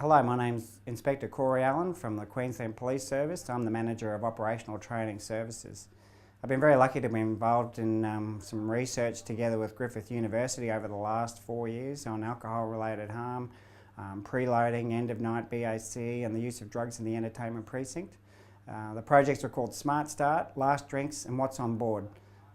Hello, my name's Inspector Corey Allen from the Queensland Police Service. I'm the Manager of Operational Training Services. I've been very lucky to be involved in some research together with Griffith University over the last 4 years on alcohol-related harm, preloading, end-of-night BAC and the use of drugs in the entertainment precinct. The projects are called Smart Start, Last Drinks and What's on Board.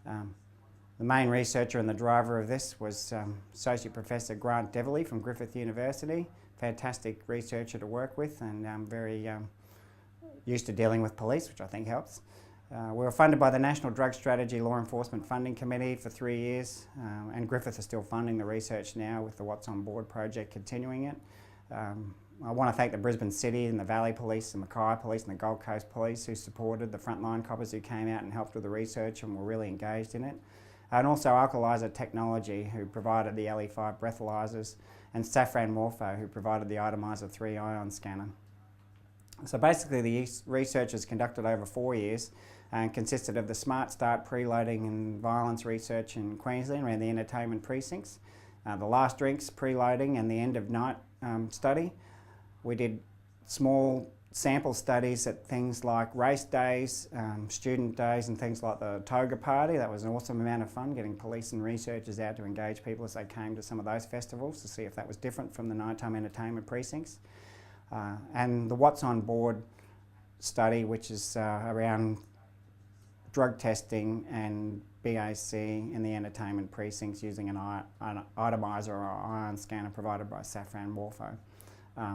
The main researcher and the driver of this was Associate Professor Grant Deverley from Griffith University. Fantastic researcher to work with, and very used to dealing with police, which I think helps. We were funded by the National Drug Strategy Law Enforcement Funding Committee for 3 years, and Griffith is still funding the research now with the What's on Board project continuing it. I want to thank the Brisbane City and the Valley Police, the Mackay Police and the Gold Coast Police who supported the frontline coppers who came out and helped with the research and were really engaged in it. And also Alkalizer Technology, who provided the LE5 breathalyzers, and Safran Morpho, who provided the Itomizer 3 ion scanner. So basically the research was conducted over 4 years and consisted of the Smart Start preloading and violence research in Queensland around the entertainment precincts, the Last Drinks preloading and the end-of-night study. We did small sample studies at things like race days, student days and things like the toga party. That was an awesome amount of fun, getting police and researchers out to engage people as they came to some of those festivals to see if that was different from the nighttime entertainment precincts. And the What's on Board study, which is around drug testing and BAC in the entertainment precincts using an itomizer or ion scanner provided by Safran Morpho.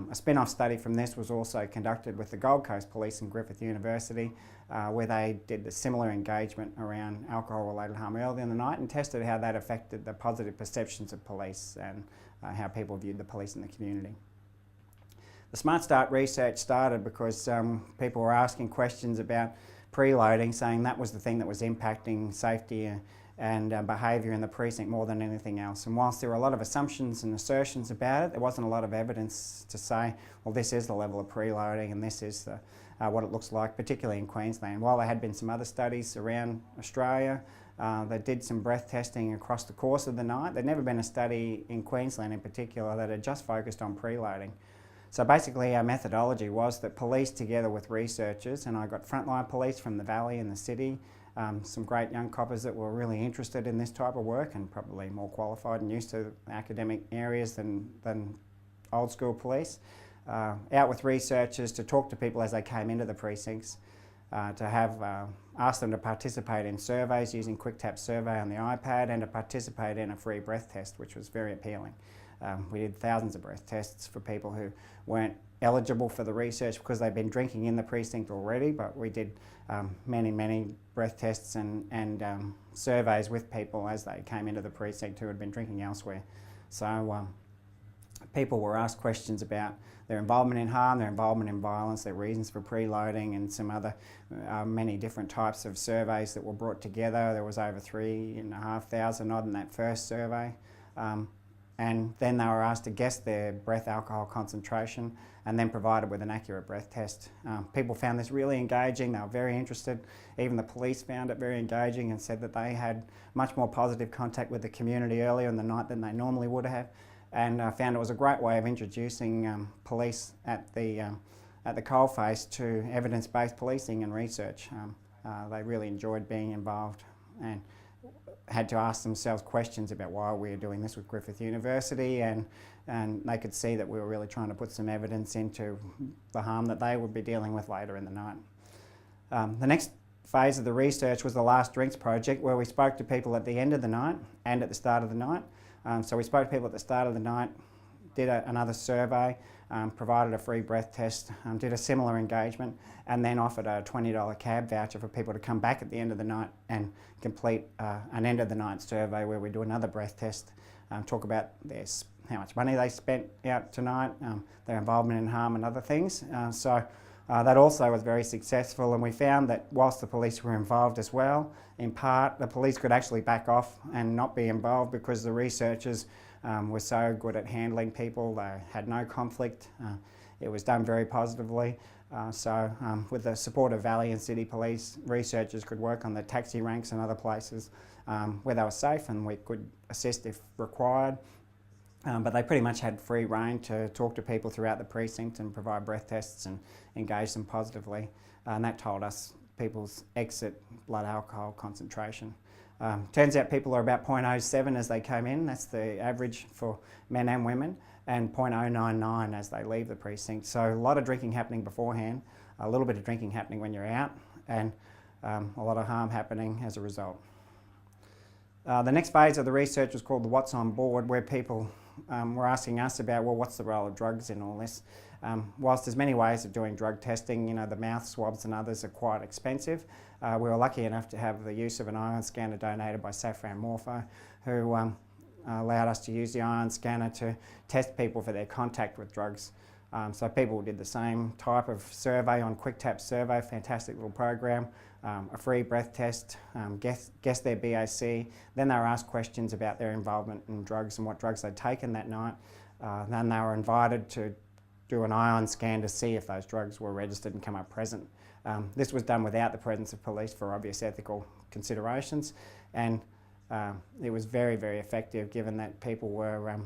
A spin-off study from this was also conducted with the Gold Coast Police and Griffith University, where they did the similar engagement around alcohol-related harm early in the night and tested how that affected the positive perceptions of police and how people viewed the police in the community. The Smart Start research started because people were asking questions about preloading, saying that was the thing that was impacting safety and behaviour in the precinct more than anything else. And whilst there were a lot of assumptions and assertions about it, there wasn't a lot of evidence to say, well, this is the level of preloading and this is what it looks like, particularly in Queensland. While there had been some other studies around Australia that did some breath testing across the course of the night, there'd never been a study in Queensland in particular that had just focused on preloading. So basically our methodology was that police together with researchers, and I got frontline police from the Valley and the City, some great young coppers that were really interested in this type of work and probably more qualified and used to academic areas than old school police, out with researchers to talk to people as they came into the precincts, to have ask them to participate in surveys using Quick Tap Survey on the iPad and to participate in a free breath test, which was very appealing. We did thousands of breath tests for people who weren't eligible for the research because they'd been drinking in the precinct already, but we did many breath tests and surveys with people as they came into the precinct who had been drinking elsewhere. So people were asked questions about their involvement in harm, their involvement in violence, their reasons for preloading, and some other many different types of surveys that were brought together. There was over 3,500 odd in that first survey. And then they were asked to guess their breath alcohol concentration and then provided with an accurate breath test. People found this really engaging, they were very interested. Even the police found it very engaging and said that they had much more positive contact with the community earlier in the night than they normally would have, and found it was a great way of introducing police at the coalface to evidence-based policing and research. They really enjoyed being involved and had to ask themselves questions about why we were doing this with Griffith University, and they could see that we were really trying to put some evidence into the harm that they would be dealing with later in the night. The next phase of the research was the Last Drinks project, where we spoke to people at the end of the night and at the start of the night. So we spoke to people at the start of the night, did another survey, provided a free breath test, did a similar engagement, and then offered a $20 cab voucher for people to come back at the end of the night and complete an end of the night survey where we do another breath test, talk about how much money they spent out tonight, their involvement in harm and other things. So that also was very successful, and we found that whilst the police were involved as well, in part the police could actually back off and not be involved because the researchers were so good at handling people. They had no conflict. It was done very positively. With the support of Valley and City Police, researchers could work on the taxi ranks and other places where they were safe, and we could assist if required. But they pretty much had free rein to talk to people throughout the precinct and provide breath tests and engage them positively. And that told us people's exit blood alcohol concentration. Turns out people are about 0.07 as they came in, that's the average for men and women, and 0.099 as they leave the precinct. So a lot of drinking happening beforehand, a little bit of drinking happening when you're out, and a lot of harm happening as a result. The next phase of the research was called the What's on Board, where people were asking us about, well, what's the role of drugs in all this? Whilst there's many ways of doing drug testing, you know, the mouth swabs and others are quite expensive. We were lucky enough to have the use of an ion scanner donated by Safran Morpho, who allowed us to use the ion scanner to test people for their contact with drugs. So people did the same type of survey on QuickTap Survey, fantastic little program, a free breath test, guess their BAC, then they were asked questions about their involvement in drugs and what drugs they'd taken that night. Then they were invited to do an ion scan to see if those drugs were registered and come up present. This was done without the presence of police for obvious ethical considerations, and it was very, very effective given that people were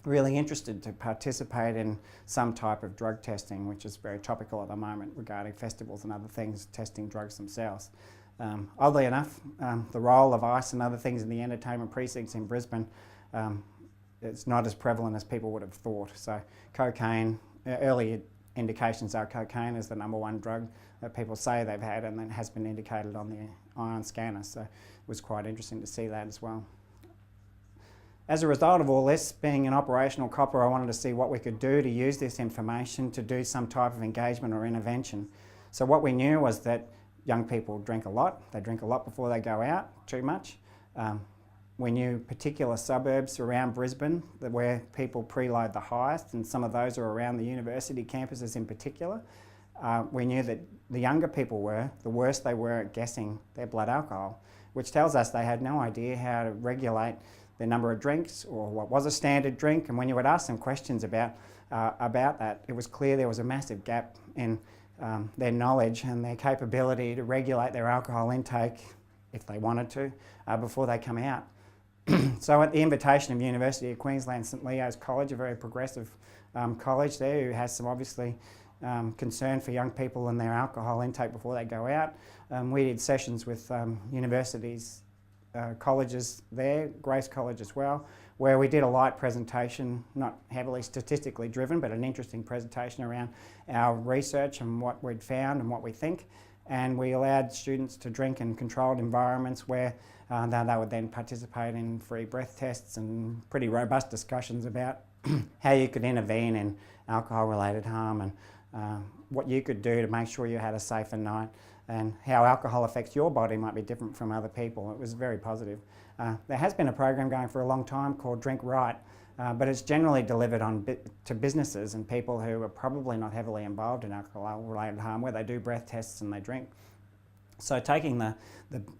really interested to participate in some type of drug testing, which is very topical at the moment regarding festivals and other things, testing drugs themselves. Oddly enough, the role of ice and other things in the entertainment precincts in Brisbane, it's not as prevalent as people would have thought. So cocaine, early indications are cocaine is the #1 drug that people say they've had, and that has been indicated on the ion scanner. So it was quite interesting to see that as well. As a result of all this, being an operational copper, I wanted to see what we could do to use this information to do some type of engagement or intervention. So what we knew was that young people drink a lot. They drink a lot before they go out, too much. We knew particular suburbs around Brisbane where people preload the highest, and some of those are around the university campuses in particular. We knew that the younger people were, the worse they were at guessing their blood alcohol, which tells us they had no idea how to regulate the number of drinks or what was a standard drink. And when you would ask them questions about that, it was clear there was a massive gap in their knowledge and their capability to regulate their alcohol intake, if they wanted to, before they come out. So at the invitation of University of Queensland St Leo's College, a very progressive college there who has some obviously concern for young people and their alcohol intake before they go out, we did sessions with universities, colleges there, Grace College as well, where we did a light presentation, not heavily statistically driven, but an interesting presentation around our research and what we'd found and what we think. And we allowed students to drink in controlled environments where they would then participate in free breath tests and pretty robust discussions about how you could intervene in alcohol-related harm and what you could do to make sure you had a safer night, and how alcohol affects your body might be different from other people. It was very positive. There has been a program going for a long time called Drink Right, but it's generally delivered to businesses and people who are probably not heavily involved in alcohol-related harm, where they do breath tests and they drink. So taking the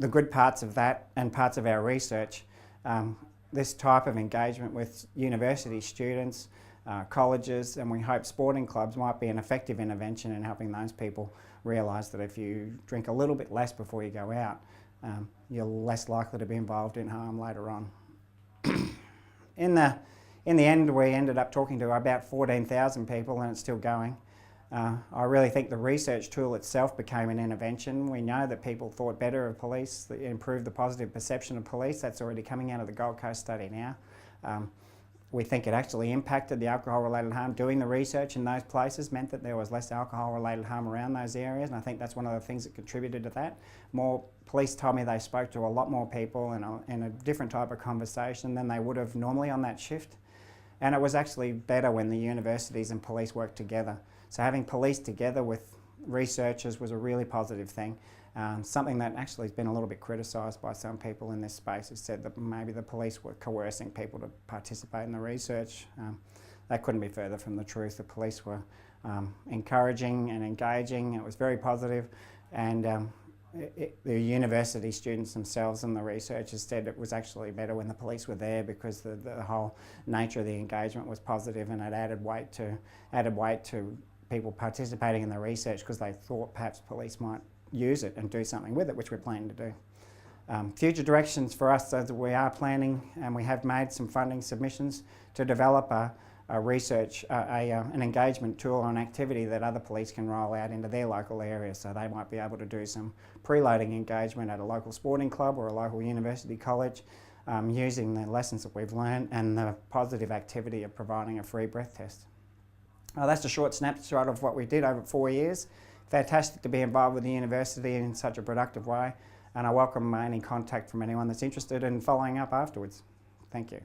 good parts of that and parts of our research, this type of engagement with university students, colleges, and we hope sporting clubs might be an effective intervention in helping those people realise that if you drink a little bit less before you go out, you're less likely to be involved in harm later on. In the end, we ended up talking to about 14,000 people, and it's still going. I really think the research tool itself became an intervention. We know that people thought better of police, that improved the positive perception of police. That's already coming out of the Gold Coast study now. We think it actually impacted the alcohol-related harm. Doing the research in those places meant that there was less alcohol-related harm around those areas, and I think that's one of the things that contributed to that. More police told me they spoke to a lot more people in a different type of conversation than they would have normally on that shift. And it was actually better when the universities and police worked together. So having police together with researchers was a really positive thing. Something that actually has been a little bit criticised by some people in this space, who said that maybe the police were coercing people to participate in the research. That couldn't be further from the truth. The police were encouraging and engaging. It was very positive, and the university students themselves and the researchers said it was actually better when the police were there, because the whole nature of the engagement was positive, and it added weight to people participating in the research, because they thought perhaps police might use it and do something with it, which we're planning to do. Future directions for us is that we are planning, and we have made some funding submissions to develop an engagement tool or an activity that other police can roll out into their local area. So they might be able to do some preloading engagement at a local sporting club or a local university college, using the lessons that we've learned and the positive activity of providing a free breath test. That's a short snapshot of what we did over 4 years. Fantastic to be involved with the university in such a productive way, and I welcome any contact from anyone that's interested in following up afterwards. Thank you.